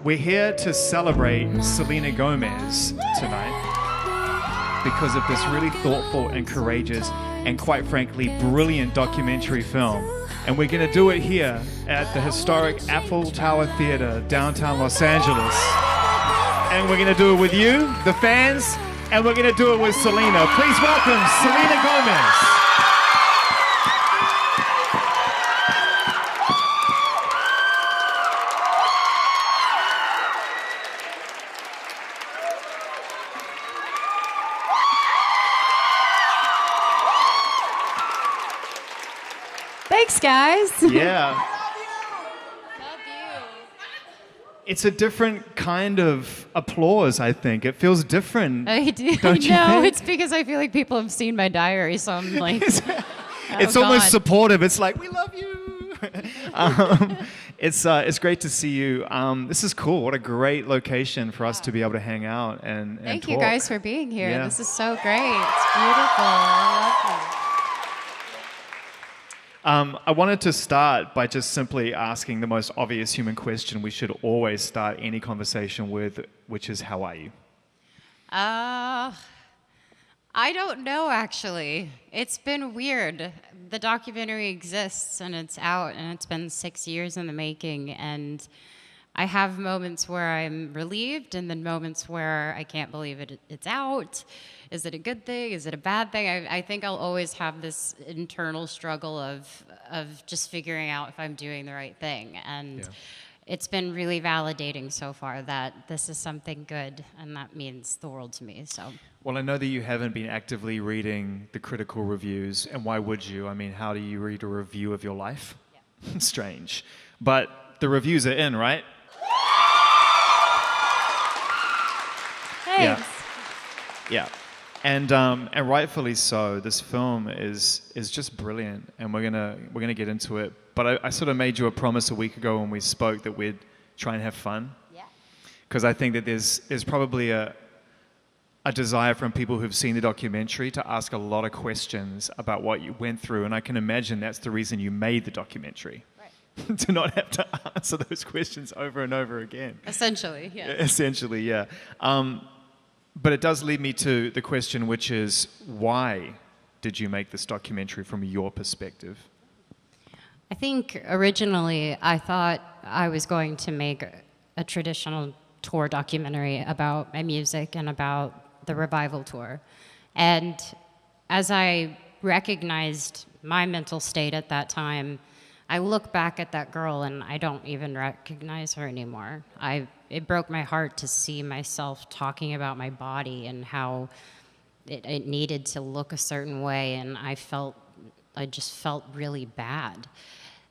We're here to celebrate Selena Gomez tonight because of this really thoughtful and courageous and quite frankly brilliant documentary film. And we're going to do it here at the historic Eiffel Tower Theater, downtown Los Angeles. And we're going to do it with you, the fans, and we're going to do it with Selena. Please welcome Selena Gomez. Thanks, guys. Yeah. Love you. It's a different kind of applause, I think. It feels different. I do. Don't you No, think? it's because I feel like people have seen my diary, so I'm like, It's oh, almost God. supportive. It's like, we love you. It's great to see you. This is cool. What a great location for us to be able to hang out and Thank talk. you guys for being here. Yeah. This is so great. It's beautiful. I love you. I wanted to start by just simply asking the most obvious human question we should always start any conversation with, which is, how are you? I don't know, actually. It's been weird. The documentary exists, and it's out, and it's been 6 years in the making, and I have moments where I'm relieved, and then moments where I can't believe it's out. Is it a good thing? Is it a bad thing? I think I'll always have this internal struggle of just figuring out if I'm doing the right thing, and it's been really validating so far that this is something good, and that means the world to me. So. Well, I know that you haven't been actively reading the critical reviews, and why would you? I mean, how do you read a review of your life? Yeah. Strange. But the reviews are in, right? Thanks. Yeah. And rightfully so. This film is just brilliant, and we're gonna get into it. But I sort of made you a promise a week ago when we spoke that we'd try and have fun. Yeah. Because I think that there's probably a desire from people who've seen the documentary to ask a lot of questions about what you went through, and I can imagine that's the reason you made the documentary. Right. To not have to answer those questions over and over again. Essentially, yeah. Essentially, yeah. But it does lead me to the question, which is, why did you make this documentary from your perspective? I think originally I thought I was going to make a traditional tour documentary about my music and about the revival tour. And as I recognized my mental state at that time, I look back at that girl and I don't even recognize her anymore. It broke my heart to see myself talking about my body and how it needed to look a certain way, and I just felt really bad.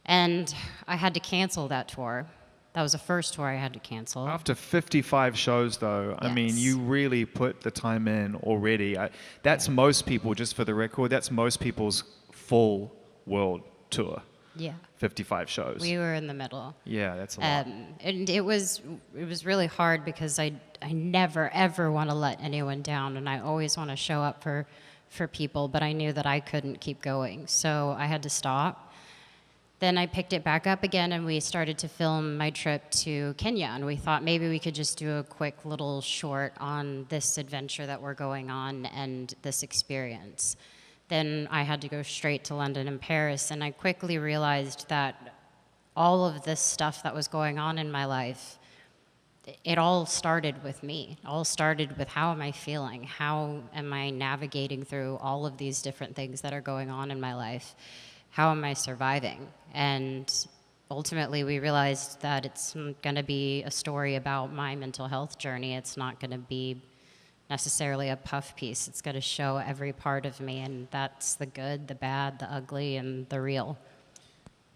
And I had to cancel that tour. That was the first tour I had to cancel. After 55 shows, though, I mean, you really put the time in already. That's most people, just for the record, that's most people's full world tour. Yeah. 55 shows. We were in the middle. Yeah, that's a lot. And it was really hard because I never, ever want to let anyone down, and I always want to show up for people, but I knew that I couldn't keep going, so I had to stop. Then I picked it back up again, and we started to film my trip to Kenya, and we thought maybe we could just do a quick little short on this adventure that we're going on and this experience. Then I had to go straight to London and Paris, and I quickly realized that all of this stuff that was going on in my life, it all started with me. It all started with, how am I feeling? How am I navigating through all of these different things that are going on in my life? How am I surviving? And ultimately, we realized that it's going to be a story about my mental health journey. It's not going to be necessarily a puff piece. It's going to show every part of me, and that's the good, the bad, the ugly, and the real.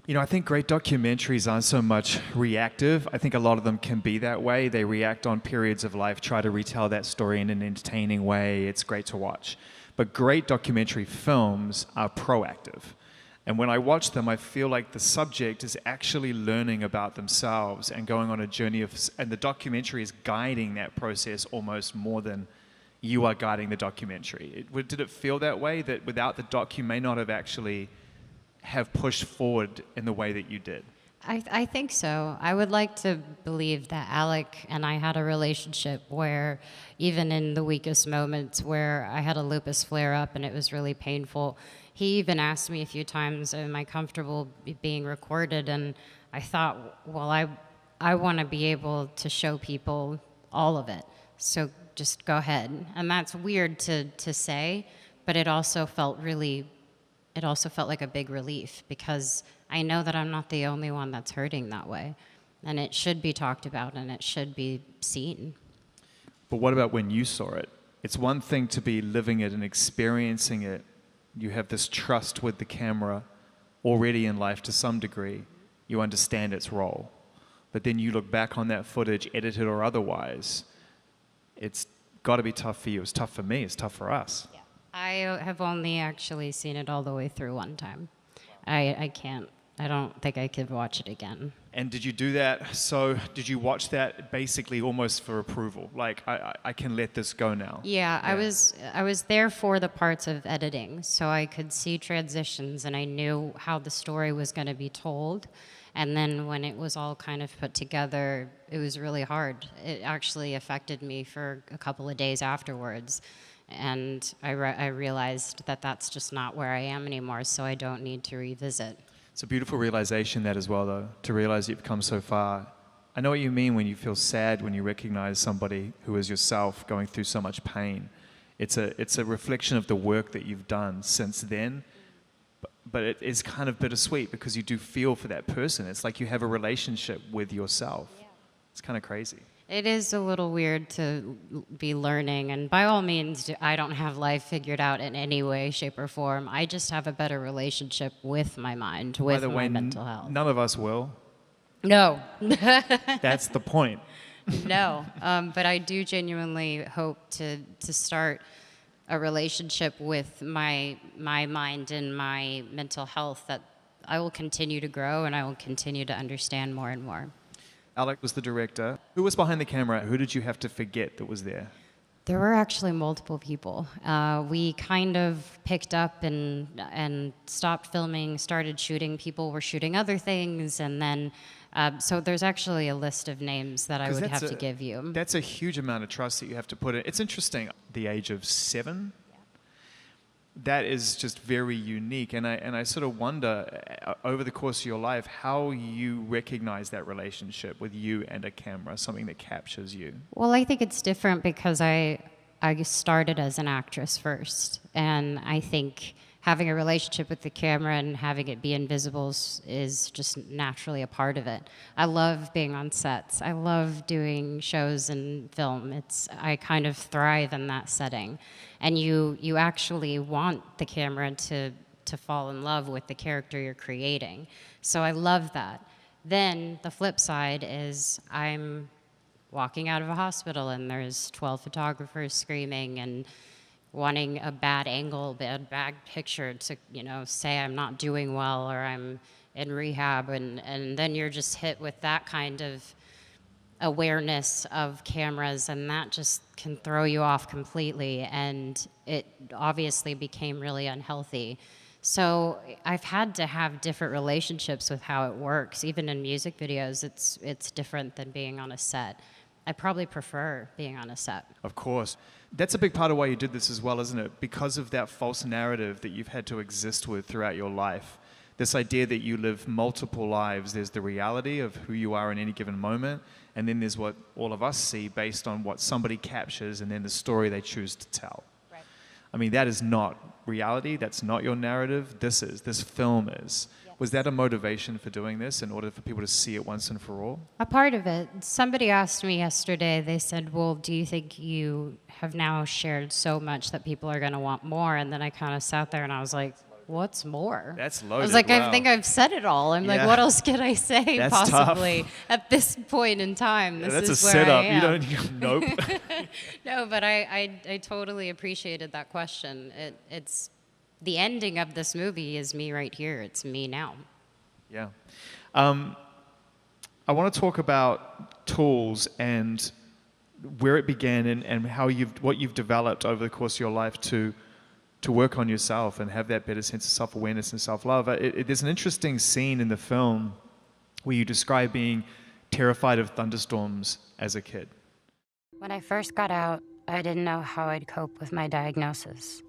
You know, I think great documentaries aren't so much reactive. I think a lot of them can be that way. They react on periods of life, try to retell that story in an entertaining way. It's great to watch. But great documentary films are proactive. And when I watch them, I feel like the subject is actually learning about themselves and going on a journey and the documentary is guiding that process almost more than you are guiding the documentary. Did it feel that way, that without the doc, you may not have actually have pushed forward in the way that you did? I think so. I would like to believe that Alec and I had a relationship where even in the weakest moments where I had a lupus flare up and it was really painful, he even asked me a few times, am I comfortable being recorded? And I thought, well, I want to be able to show people all of it. So just go ahead. And that's weird to say, but it also felt like a big relief because I know that I'm not the only one that's hurting that way. And it should be talked about and it should be seen. But what about when you saw it? It's one thing to be living it and experiencing it. You have this trust with the camera already in life to some degree. You understand its role. But then you look back on that footage, edited or otherwise, it's got to be tough for you. It's tough for me. It's tough for us. Yeah. I have only actually seen it all the way through one time. I can't. I don't think I could watch it again. And did you do that? So did you watch that basically almost for approval? Like, I can let this go now. Yeah, I was there for the parts of editing, so I could see transitions and I knew how the story was going to be told. And then when it was all kind of put together, it was really hard. It actually affected me for a couple of days afterwards. And I realized that that's just not where I am anymore, so I don't need to revisit. It's a beautiful realization, that as well, though, to realize you've come so far. I know what you mean when you feel sad when you recognize somebody who is yourself going through so much pain. It's a reflection of the work that you've done since then, but it is kind of bittersweet because you do feel for that person. It's like you have a relationship with yourself. Yeah. It's kind of crazy. It is a little weird to be learning, and by all means, I don't have life figured out in any way, shape, or form. I just have a better relationship with my mind, with my mental health. None of us will. No. That's the point. No, but I do genuinely hope to start a relationship with my mind and my mental health that I will continue to grow and I will continue to understand more and more. Alec was the director. Who was behind the camera? Who did you have to forget that was there? There were actually multiple people. We kind of picked up and stopped filming, started shooting. People were shooting other things, and then so there's actually a list of names that I would have to give you. That's a huge amount of trust that you have to put in. It's interesting. The age of 7. That is just very unique, and I sort of wonder over the course of your life how you recognize that relationship with you and a camera, something that captures you. Well, I think it's different because I started as an actress first, and I think having a relationship with the camera and having it be invisible is just naturally a part of it. I love being on sets. I love doing shows and film. I kind of thrive in that setting. And you actually want the camera to fall in love with the character you're creating. So I love that. Then the flip side is I'm walking out of a hospital and there's 12 photographers screaming and wanting a bad angle, bad picture to, say I'm not doing well or I'm in rehab, and then you're just hit with that kind of awareness of cameras, and that just can throw you off completely, and it obviously became really unhealthy. So I've had to have different relationships with how it works. Even in music videos, it's different than being on a set. I probably prefer being on a set. Of course. That's a big part of why you did this as well, isn't it? Because of that false narrative that you've had to exist with throughout your life. This idea that you live multiple lives. There's the reality of who you are in any given moment, and then there's what all of us see based on what somebody captures and then the story they choose to tell. Right. I mean, that is not reality. That's not your narrative. This film is. Yeah. Was that a motivation for doing this in order for people to see it once and for all? A part of it. Somebody asked me yesterday, they said, well, do you think you have now shared so much that people are going to want more? And then I kind of sat there and I was like, what's more? That's loaded. I was like, wow. I think I've said it all. I'm like, what else can I say That's possibly tough. At this point in time? Yeah, this that's is a where setup. I am. You don't. Nope. No, but I totally appreciated that question. It's the ending of this movie is me right here. It's me now. Yeah. I want to talk about tools and where it began and how what you've developed over the course of your life to work on yourself and have that better sense of self-awareness and self-love. There's an interesting scene in the film where you describe being terrified of thunderstorms as a kid. When I first got out, I didn't know how I'd cope with my diagnosis.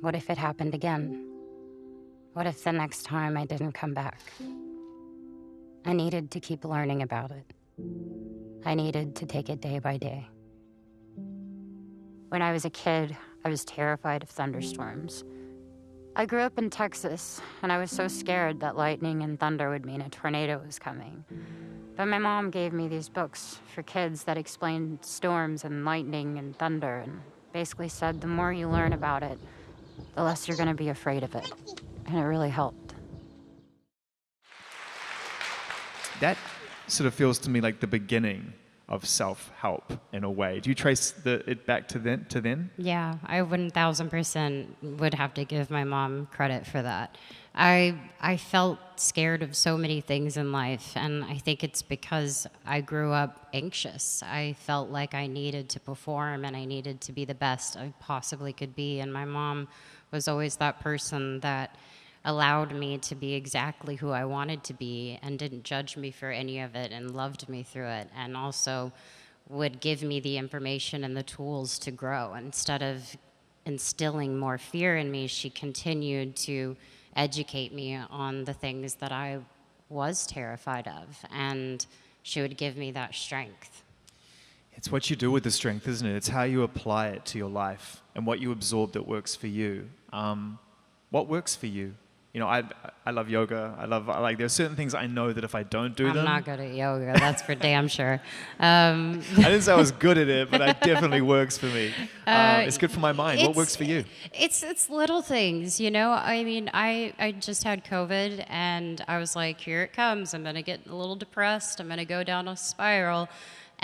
What if it happened again? What if the next time I didn't come back? I needed to keep learning about it. I needed to take it day by day. When I was a kid, I was terrified of thunderstorms. I grew up in Texas, and I was so scared that lightning and thunder would mean a tornado was coming. But my mom gave me these books for kids that explained storms and lightning and thunder, and basically said the more you learn about it, the less you're gonna be afraid of it. And it really helped. That sort of feels to me like the beginning of self-help in a way. Do you trace it back to then? Yeah, I 1000% would have to give my mom credit for that. I felt scared of so many things in life, and I think it's because I grew up anxious. I felt like I needed to perform and I needed to be the best I possibly could be, and my mom was always that person that allowed me to be exactly who I wanted to be and didn't judge me for any of it and loved me through it, and also would give me the information and the tools to grow. Instead of instilling more fear in me, she continued to educate me on the things that I was terrified of, and she would give me that strength. It's what you do with the strength, isn't it? It's how you apply it to your life and what you absorb that works for you. What works for you? You know, I love yoga. Like there's certain things I know that if I don't do them... I'm not good at yoga, that's for damn sure. I didn't say I was good at it, but it definitely works for me. It's good for my mind. What works for you? It's little things, you know? I mean, I just had COVID, and I was like, here it comes. I'm going to get a little depressed. I'm going to go down a spiral.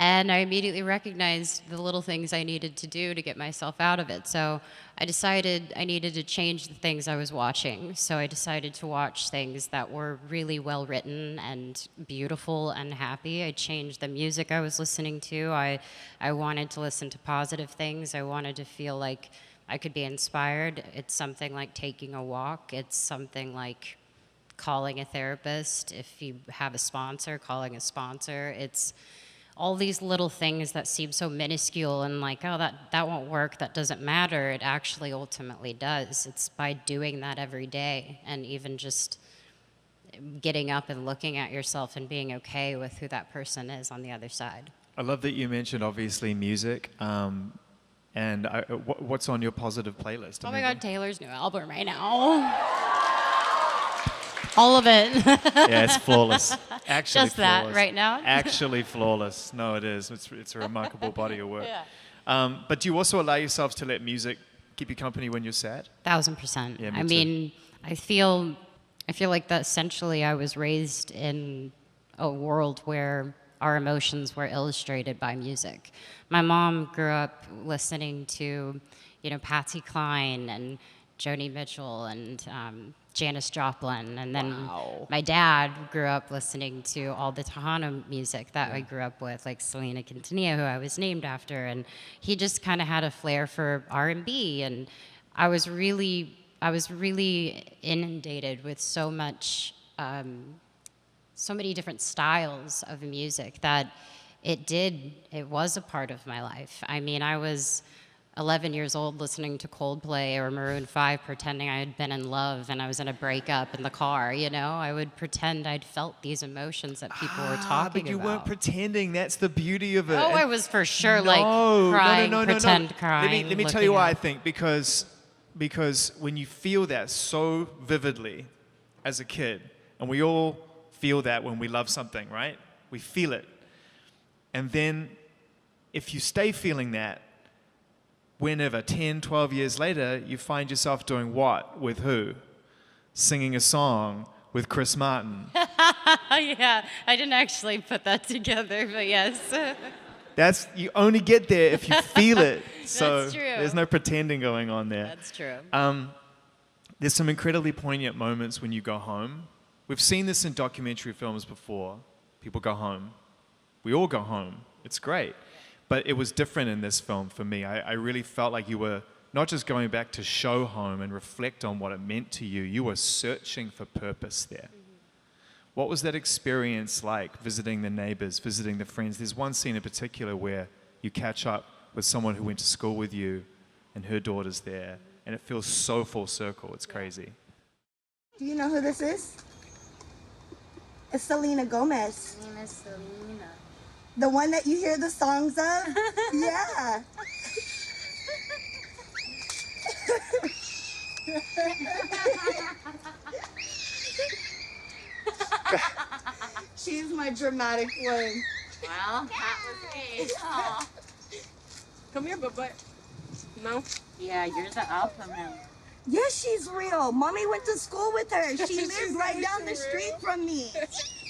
And I immediately recognized the little things I needed to do to get myself out of it. So I decided I needed to change the things I was watching. So I decided to watch things that were really well written and beautiful and happy. I changed the music I was listening to. I wanted to listen to positive things. I wanted to feel like I could be inspired. It's something like taking a walk. It's something like calling a therapist. If you have a sponsor, calling a sponsor. It's all these little things that seem so minuscule and like, oh, that won't work, that doesn't matter. It actually ultimately does. It's by doing that every day, and even just getting up and looking at yourself and being okay with who that person is on the other side. I love that you mentioned, obviously, music. And what's on your positive playlist? Oh my God, Taylor's new album right now. All of it. Yeah, it's flawless. Actually just flawless. That right now? Actually flawless. No, it is. It's a remarkable body of work. Yeah. But do you also allow yourselves to let music keep you company when you're sad? 1000%. Yeah, I mean, I feel like that essentially I was raised in a world where our emotions were illustrated by music. My mom grew up listening to, you know, Patsy Cline and Joni Mitchell and Janis Joplin, and then my dad grew up listening to all the Tejano music that I grew up with, like Selena Quintanilla, who I was named after, and he just kind of had a flair for R&B, and I was really inundated with so many different styles of music that it was a part of my life. I mean, I was 11 years old listening to Coldplay or Maroon 5, pretending I had been in love and I was in a breakup in the car, you know? I would pretend I'd felt these emotions that people were talking about. But you weren't pretending. That's the beauty of it. Oh, I was for sure crying, pretend crying. Let me tell you why I think. Because when you feel that so vividly as a kid, and we all feel that when we love something, right? We feel it. And then if you stay feeling that, whenever, 10, 12 years later, you find yourself doing what? With who? Singing a song with Chris Martin. Yeah, I didn't actually put that together, but yes. You only get there if you feel it. So That's true. There's no pretending going on there. That's true. There's some incredibly poignant moments when you go home. We've seen this in documentary films before. People go home. We all go home. It's great. But it was different in this film for me. I really felt like you were not just going back to show home and reflect on what it meant to you. You were searching for purpose there. What was that experience like, visiting the neighbors, visiting the friends? There's one scene in particular where you catch up with someone who went to school with you and her daughter's there, and it feels so full circle. It's crazy. Do you know who this is? It's Selena Gomez. name is Selena. The one that you hear the songs of? Yeah. She's my dramatic one. Well, that was me. Aw. Come here, but no. Yeah, you're the alpha male. Yeah, she's real. Mommy went to school with her. She lives right down the street from me.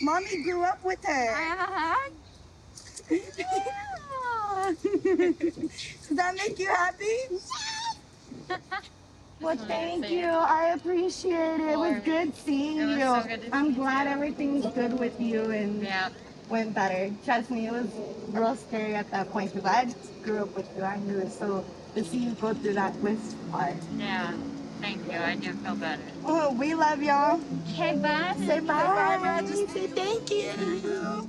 Mommy grew up with I her. have a hug? Does that make you happy? Well, thank you. I appreciate it. It was good seeing It was you. so good to I'm see glad you. everything's good with you and Yeah. went better. Trust me, it was real scary at that point because I grew up with you. I knew it. So to see you go through that was hard. Yeah. Thank you. I do feel better. Oh, we love y'all. Okay, bye. Say bye. Say thank you.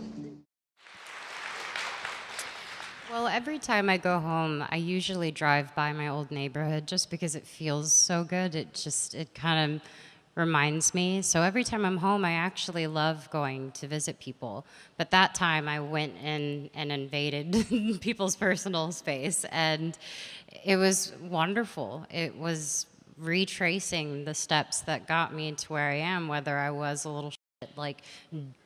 Well, every time I go home, I usually drive by my old neighborhood just because it feels so good. It kind of reminds me. So every time I'm home, I actually love going to visit people. But that time I went in and invaded people's personal space, and it was wonderful. It was retracing the steps that got me to where I am, whether I was a little shit, like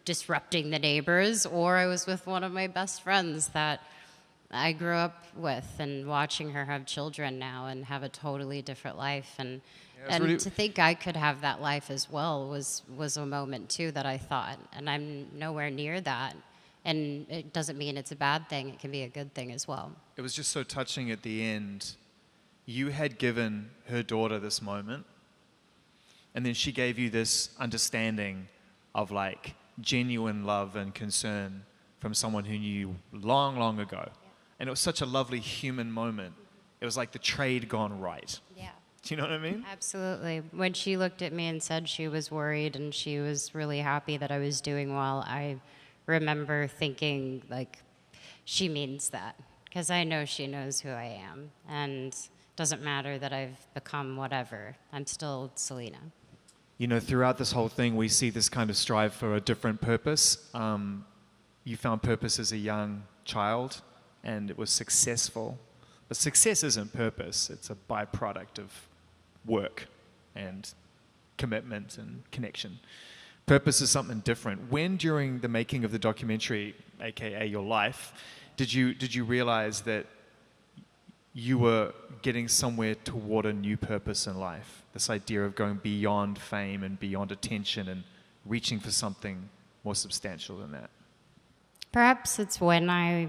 disrupting the neighbors, or I was with one of my best friends that I grew up with, and watching her have children now and have a totally different life. And really- to think I could have that life as well was a moment too that I thought, and I'm nowhere near that. And it doesn't mean it's a bad thing. It can be a good thing as well. It was just so touching at the end. You had given her daughter this moment, and then she gave you this understanding of like genuine love and concern from someone who knew you long, long ago. And it was such a lovely human moment. It was like the trade gone right. Yeah. Do you know what I mean? Absolutely. When she looked at me and said she was worried and she was really happy that I was doing well, I remember thinking, like, she means that. Because I know she knows who I am. And it doesn't matter that I've become whatever. I'm still Selena. You know, throughout this whole thing, we see this kind of strive for a different purpose. You found purpose as a young child, and it was successful. But success isn't purpose. It's a byproduct of work and commitment and connection. Purpose is something different. When, during the making of the documentary, aka your life, did you realize that you were getting somewhere toward a new purpose in life? This idea of going beyond fame and beyond attention and reaching for something more substantial than that. Perhaps it's when I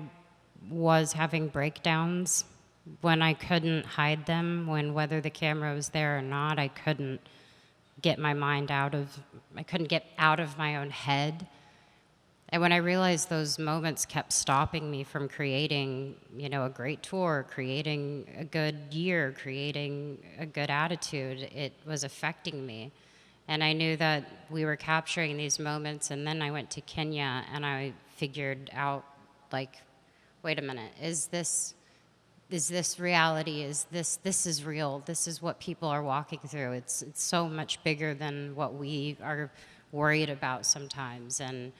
was having breakdowns, when I couldn't hide them, when whether the camera was there or not, I couldn't get out of my own head. And when I realized those moments kept stopping me from creating, a great tour, creating a good year, creating a good attitude, it was affecting me. And I knew that we were capturing these moments, and then I went to Kenya and I figured out, like, wait a minute, is this reality? This is real? This is what people are walking through. It's so much bigger than what we are worried about sometimes. And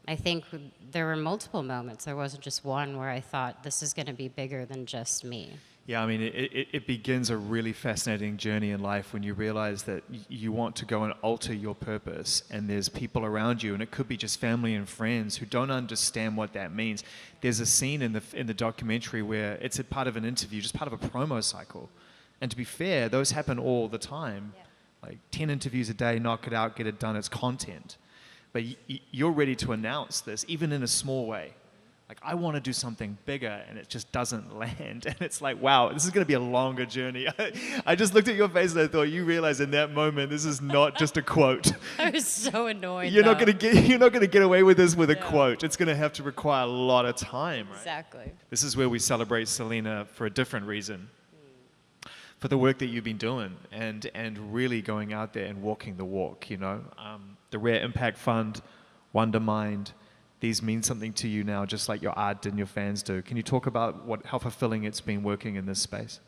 I think there were multiple moments. There wasn't just one where I thought this is going to be bigger than just me. Yeah, I mean, it begins a really fascinating journey in life when you realize that you want to go and alter your purpose, and there's people around you, and it could be just family and friends who don't understand what that means. There's a scene in the documentary where it's a part of an interview, just part of a promo cycle. And to be fair, those happen all the time. Yeah. Like 10 interviews a day, knock it out, get it done, it's content. But you're ready to announce this, even in a small way. Like, I want to do something bigger, and it just doesn't land. And it's like, wow, this is going to be a longer journey. I just looked at your face and I thought, you realize in that moment, this is not just a quote. I was so annoyed. You're not going to get away with this with a quote. It's going to have to require a lot of time, right? Exactly. This is where we celebrate Selena for a different reason. For the work that you've been doing and really going out there and walking the walk, The Rare Impact Fund Wondermind, these mean something to you now, just like your art did and your fans do. Can you talk about how fulfilling it's been working in this space?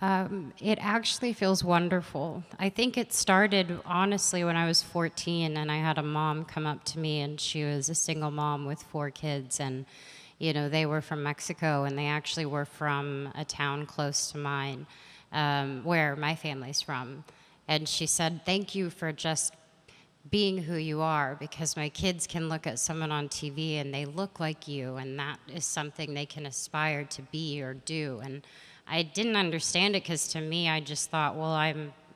It actually feels wonderful. I think it started, honestly, when I was 14, and I had a mom come up to me, and she was a single mom with 4 kids, and you know, they were from Mexico, and they actually were from a town close to mine, where my family's from. And she said, "Thank you for just being who you are, because my kids can look at someone on TV and they look like you, and that is something they can aspire to be or do." And I didn't understand it, because to me, I just thought, well, I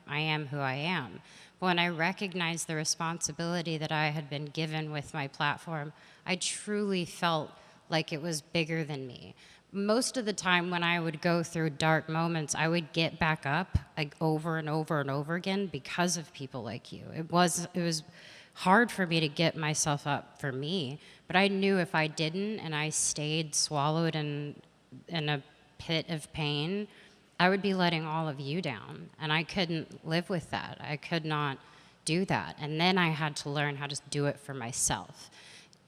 am who I am. But when I recognized the responsibility that I had been given with my platform, I truly felt like it was bigger than me. Most of the time when I would go through dark moments, I would get back up like over and over and over again because of people like you. It was hard for me to get myself up for me, but I knew if I didn't and I stayed swallowed in a pit of pain, I would be letting all of you down, and I couldn't live with that. I could not do that. And then I had to learn how to do it for myself.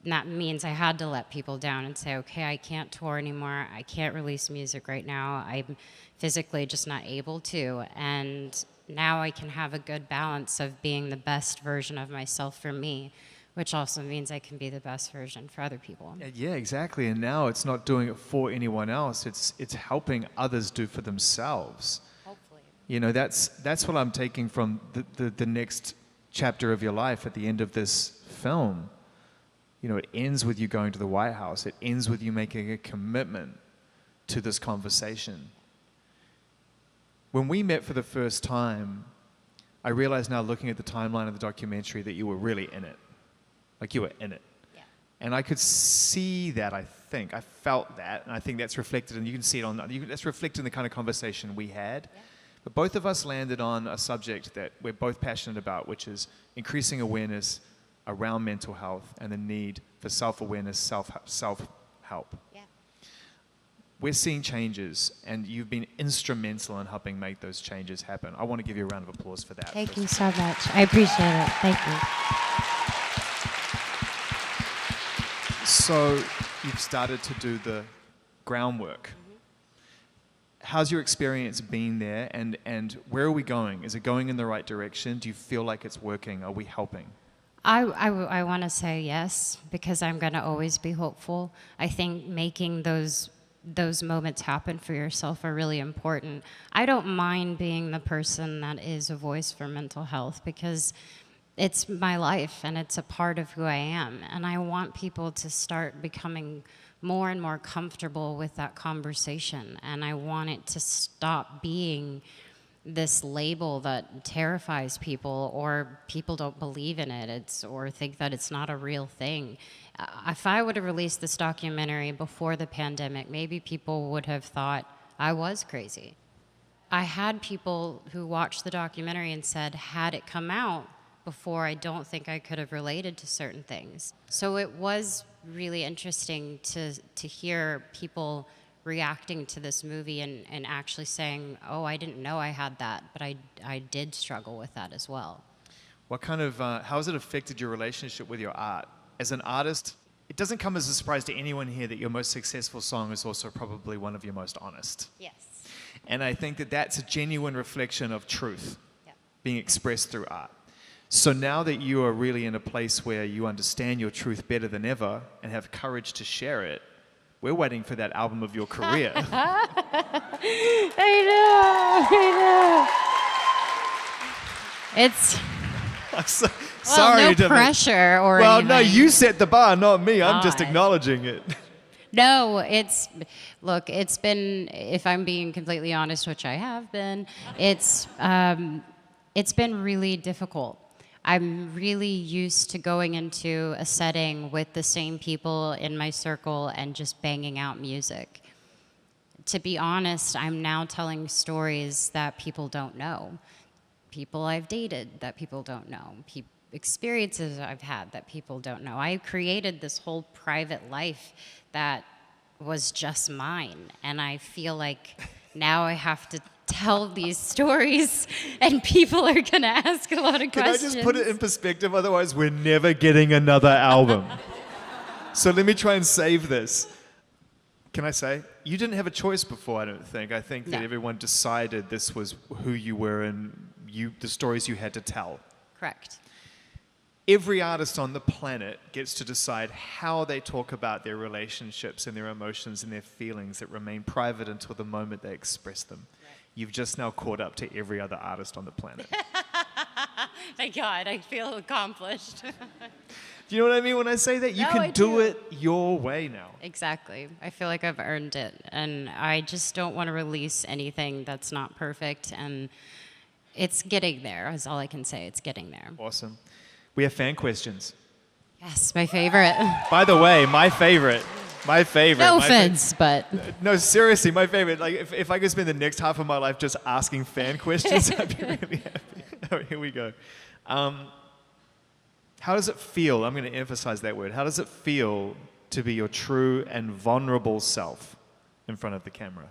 And that means I had to let people down and say, okay, I can't tour anymore. I can't release music right now. I'm physically just not able to. And now I can have a good balance of being the best version of myself for me, which also means I can be the best version for other people. Yeah, exactly. And now it's not doing it for anyone else. It's helping others do for themselves. Hopefully. You know, that's what I'm taking from the next chapter of your life at the end of this film. You know, it ends with you going to the White House. It ends with you making a commitment to this conversation. When we met for the first time, I realized now, looking at the timeline of the documentary, that you were really in it. Like, you were in it. Yeah. And I could see that, I think. I felt that. And I think that's reflected, and you can see it that's reflected in the kind of conversation we had. Yeah. But both of us landed on a subject that we're both passionate about, which is increasing awareness around mental health and the need for self-awareness, self-help. Yeah. We're seeing changes, and you've been instrumental in helping make those changes happen. I want to give you a round of applause for that. Thank you so much. I appreciate it. Thank you. So you've started to do the groundwork. How's your experience been there, and where are we going? Is it going in the right direction? Do you feel like it's working? Are we helping? I want to say yes, because I'm going to always be hopeful. I think making those moments happen for yourself are really important. I don't mind being the person that is a voice for mental health, because it's my life and it's a part of who I am. And I want people to start becoming more and more comfortable with that conversation. And I want it to stop being this label that terrifies people, or people don't believe in it, or think that it's not a real thing. If I would have released this documentary before the pandemic, maybe people would have thought I was crazy. I had people who watched the documentary and said, had it come out before, I don't think I could have related to certain things. So it was really interesting to hear people reacting to this movie and actually saying, oh, I didn't know I had that, but I did struggle with that as well. What kind of, how has it affected your relationship with your art? As an artist, it doesn't come as a surprise to anyone here that your most successful song is also probably one of your most honest. Yes. And I think that that's a genuine reflection of truth being expressed through art. So now that you are really in a place where you understand your truth better than ever and have courage to share it, we're waiting for that album of your career. I know. It's Sorry no pressure or well, anything. no, you set the bar, not me. I'm just God. acknowledging it. No, it's been, if I'm being completely honest, which I have been, it's been really difficult. I'm really used to going into a setting with the same people in my circle and just banging out music. To be honest, I'm now telling stories that people don't know. People I've dated that people don't know. Experiences I've had that people don't know. I created this whole private life that was just mine. And I feel like now I have to tell these stories, and people are going to ask a lot of Can questions. I just put it in perspective? Otherwise, we're never getting another album. So let me try and save this. Can I say? You didn't have a choice before, I don't think. I think that No. everyone decided this was who you were and the stories you had to tell. Correct. Every artist on the planet gets to decide how they talk about their relationships and their emotions and their feelings that remain private until the moment they express them. Right. You've just now caught up to every other artist on the planet. Thank God, I feel accomplished. Do you know what I mean when I say that? You No, can I do do. it your way now. Exactly. I feel like I've earned it, and I just don't want to release anything that's not perfect, and it's getting there, is all I can say. It's getting there. Awesome. We have fan questions. Yes, my favorite. By the way, my favorite. My favorite. No my offense, but... No, seriously, my favorite. Like, if I could spend the next half of my life just asking fan questions, I'd be really happy. All right, here we go. How does it feel? I'm going to emphasize that word. How does it feel to be your true and vulnerable self in front of the camera?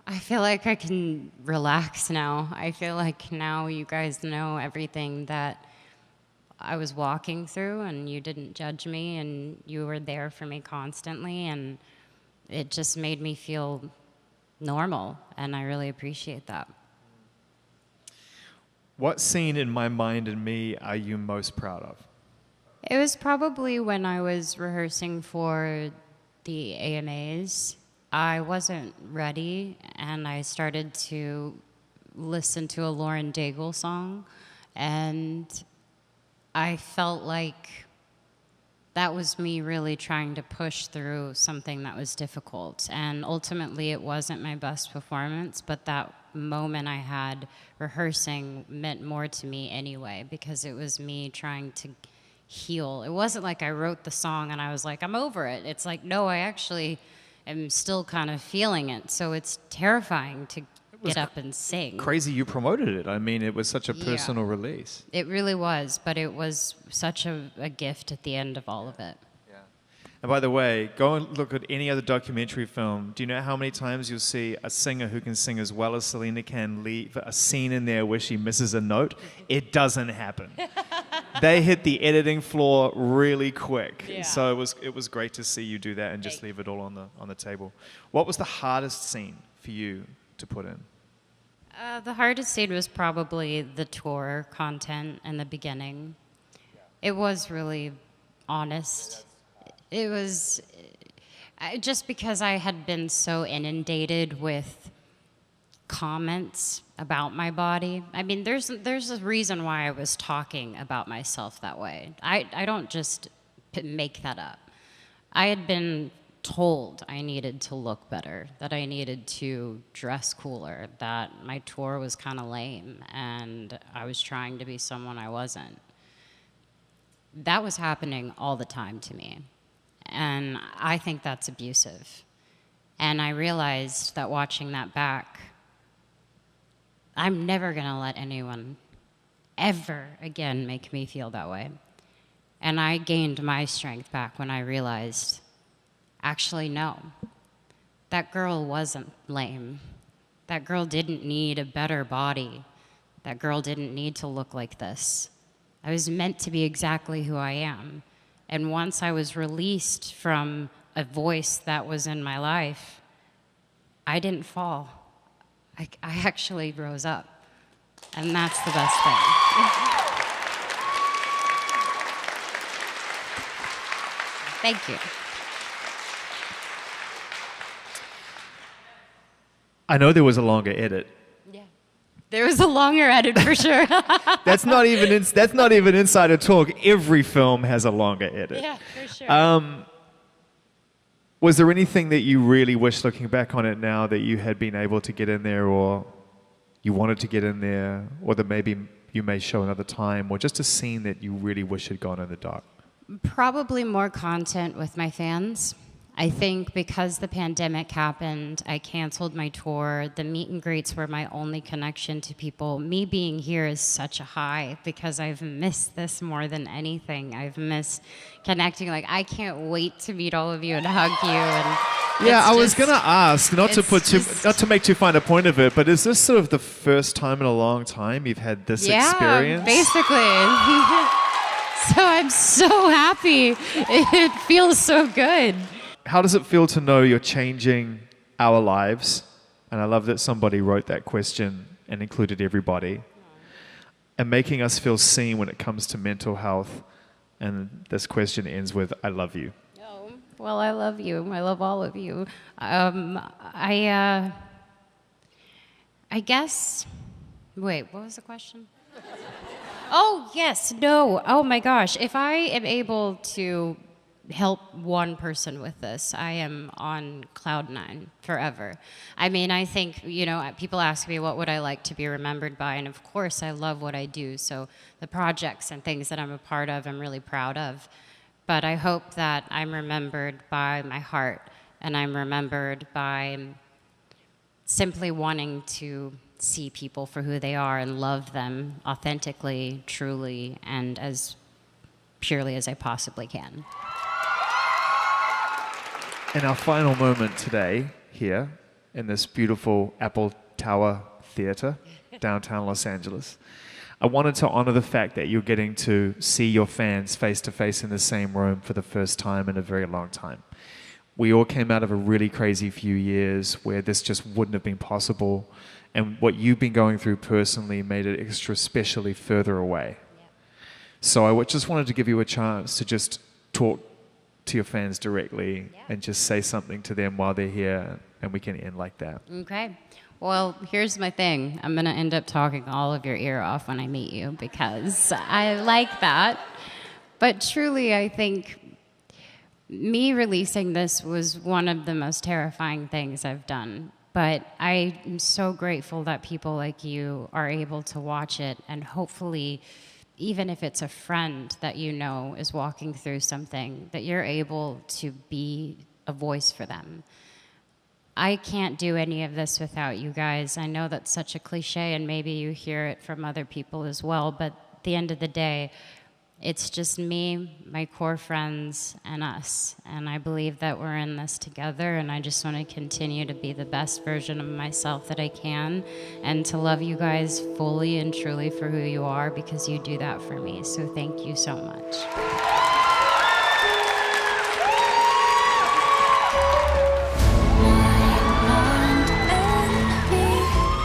I feel like I can relax now. I feel like now you guys know everything that I was walking through, and you didn't judge me, and you were there for me constantly, and it just made me feel normal, and I really appreciate that. What scene in My Mind and Me are you most proud of? It was probably when I was rehearsing for the AMAs. I wasn't ready, and I started to listen to a Lauren Daigle song, and I felt like that was me really trying to push through something that was difficult. And ultimately, it wasn't my best performance, but that moment I had rehearsing meant more to me anyway, because it was me trying to heal. It wasn't like I wrote the song and I was like, I'm over it. It's like, no, I actually am still kind of feeling it. So it's terrifying to get up and sing. Crazy you promoted it. I mean, it was such a Yeah. personal release. It really was, but it was such a gift at the end of all of it. And by the way, go and look at any other documentary film. Do you know how many times you'll see a singer who can sing as well as Selena can leave a scene in there where she misses a note? It doesn't happen. They hit the editing floor really quick. Yeah. So it was great to see you do that and just leave it all on the table. What was the hardest scene for you to put in? The hardest scene was probably the tour content in the beginning. It was really honest. It was just because I had been so inundated with comments about my body. I mean, there's a reason why I was talking about myself that way. I don't just make that up. I had been told I needed to look better, that I needed to dress cooler, that my tour was kind of lame, and I was trying to be someone I wasn't. That was happening all the time to me. And I think that's abusive. And I realized that watching that back, I'm never going to let anyone ever again make me feel that way. And I gained my strength back when I realized, actually, no, that girl wasn't lame. That girl didn't need a better body. That girl didn't need to look like this. I was meant to be exactly who I am. And once I was released from a voice that was in my life, I didn't fall. I actually rose up. And that's the best thing. Thank you. I know there was a longer edit. Yeah. There was a longer edit for sure. That's not even insider talk. Every film has a longer edit. Yeah, for sure. Was there anything that you really wish, looking back on it now, that you had been able to get in there, or you wanted to get in there, or that maybe you may show another time, or just a scene that you really wish had gone in the dark? Probably more content with my fans. I think because the pandemic happened, I canceled my tour. The meet and greets were my only connection to people. Me being here is such a high because I've missed this more than anything. I've missed connecting. Like, I can't wait to meet all of you and hug you and Yeah, It's I was just- gonna ask, not to make too fine a point of it, but is this sort of the first time in a long time you've had this experience? Basically. So I'm so happy. It feels so good. How does it feel to know you're changing our lives? And I love that somebody wrote that question and included everybody. And making us feel seen when it comes to mental health. And this question ends with, I love you. Oh, well, I love you. I love all of you. I guess, wait, what was the question? Oh, yes, no. Oh, my gosh. If I am able to help one person with this, I am on cloud 9 forever. I mean, I think, you know, people ask me what would I like to be remembered by, and of course I love what I do, so the projects and things that I'm a part of, I'm really proud of. But I hope that I'm remembered by my heart, and I'm remembered by simply wanting to see people for who they are and love them authentically, truly, and as purely as I possibly can. In our final moment today, here in this beautiful Apple Tower Theater, downtown Los Angeles, I wanted to honor the fact that you're getting to see your fans face to face in the same room for the first time in a very long time. We all came out of a really crazy few years where this just wouldn't have been possible, and what you've been going through personally made it extra specially further away. Yeah. So I just wanted to give you a chance to just talk to your fans directly and just say something to them while they're here, and we can end like that. Okay. Well, here's my thing. I'm going to end up talking all of your ear off when I meet you because I like that. But truly, I think me releasing this was one of the most terrifying things I've done. But I am so grateful that people like you are able to watch it, and hopefully, even if it's a friend that you know is walking through something, that you're able to be a voice for them. I can't do any of this without you guys. I know that's such a cliche, and maybe you hear it from other people as well, but at the end of the day, it's just me, my core friends, and us. And I believe that we're in this together, and I just want to continue to be the best version of myself that I can, and to love you guys fully and truly for who you are, because you do that for me. So thank you so much.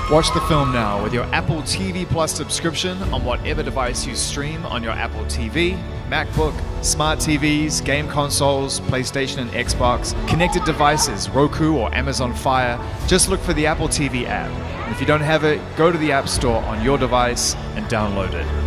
Watch the film now with your Apple TV Plus subscription on whatever device you stream on your Apple TV, MacBook, smart TVs, game consoles, PlayStation and Xbox, connected devices, Roku or Amazon Fire. Just look for the Apple TV app. And if you don't have it, go to the App Store on your device and download it.